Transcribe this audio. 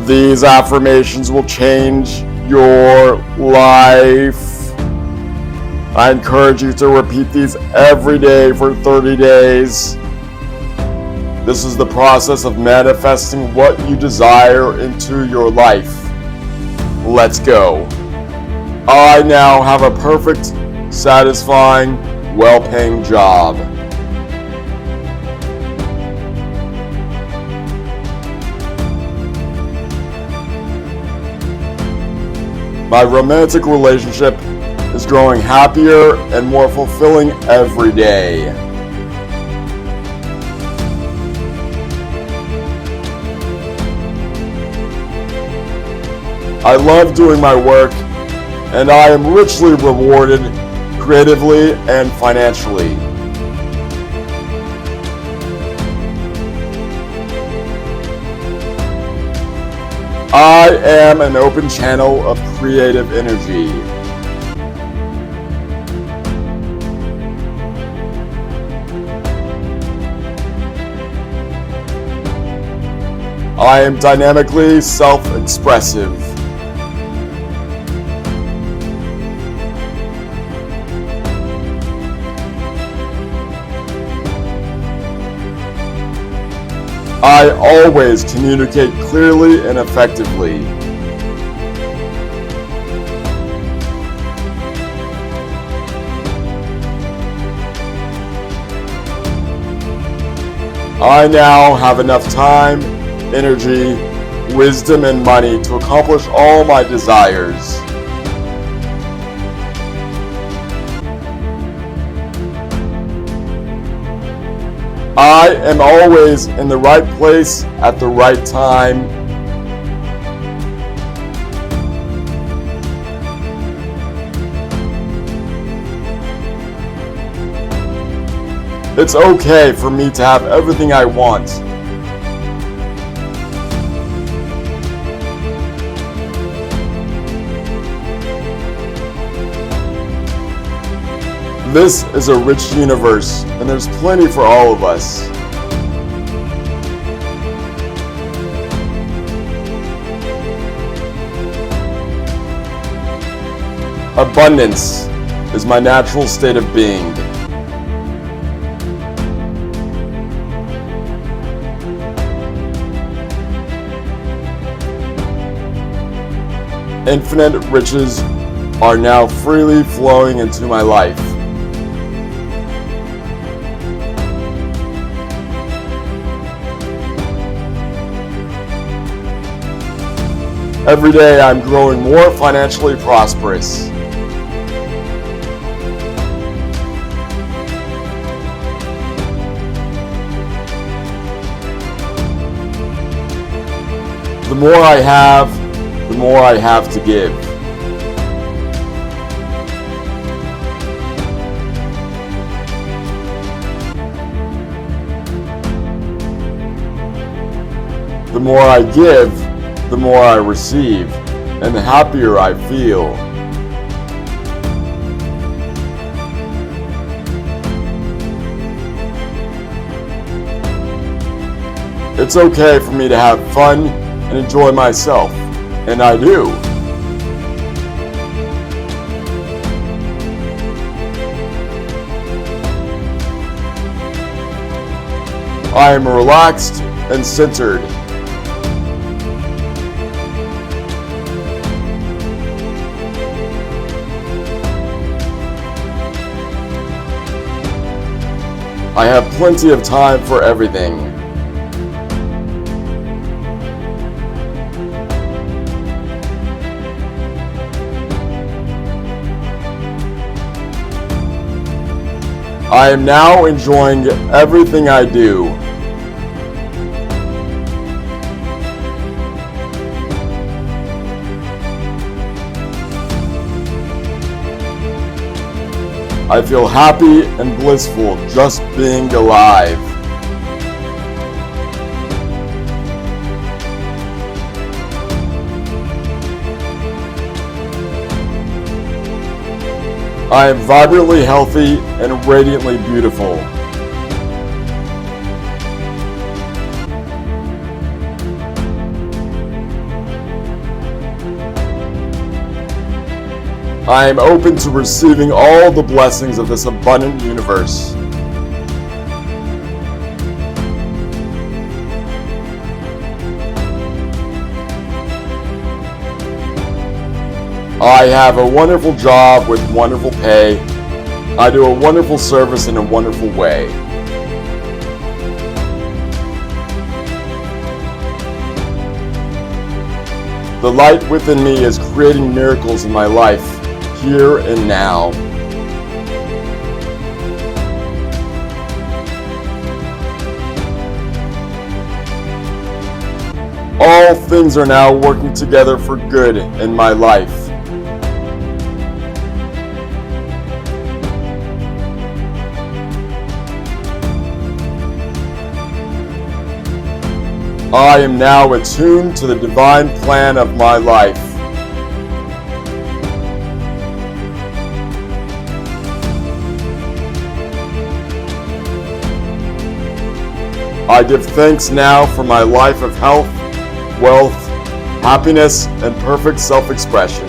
These affirmations will change your life. I encourage you to repeat these every day for 30 days. This is the process of manifesting what you desire into your life. Let's go. I now have a perfect, satisfying, well-paying job. My romantic relationship is growing happier and more fulfilling every day. I love doing my work, and I am richly rewarded creatively and financially. I am an open channel of creative energy. I am dynamically self-expressive. I always communicate clearly and effectively. I now have enough time, energy, wisdom, and money to accomplish all my desires. I am always in the right place at the right time. It's okay for me to have everything I want. This is a rich universe, and there's plenty for all of us. Abundance is my natural state of being. Infinite riches are now freely flowing into my life. Every day I'm growing more financially prosperous. The more I have, the more I have to give. The more I give, the more I receive, and the happier I feel. It's okay for me to have fun and enjoy myself, and I do. I am relaxed and centered. I have plenty of time for everything. I am now enjoying everything I do. I feel happy and blissful just being alive. I am vibrantly healthy and radiantly beautiful. I am open to receiving all the blessings of this abundant universe. I have a wonderful job with wonderful pay. I do a wonderful service in a wonderful way. The light within me is creating miracles in my life, here and now. All things are now working together for good in my life. I am now attuned to the divine plan of my life. I give thanks now for my life of health, wealth, happiness, and perfect self-expression.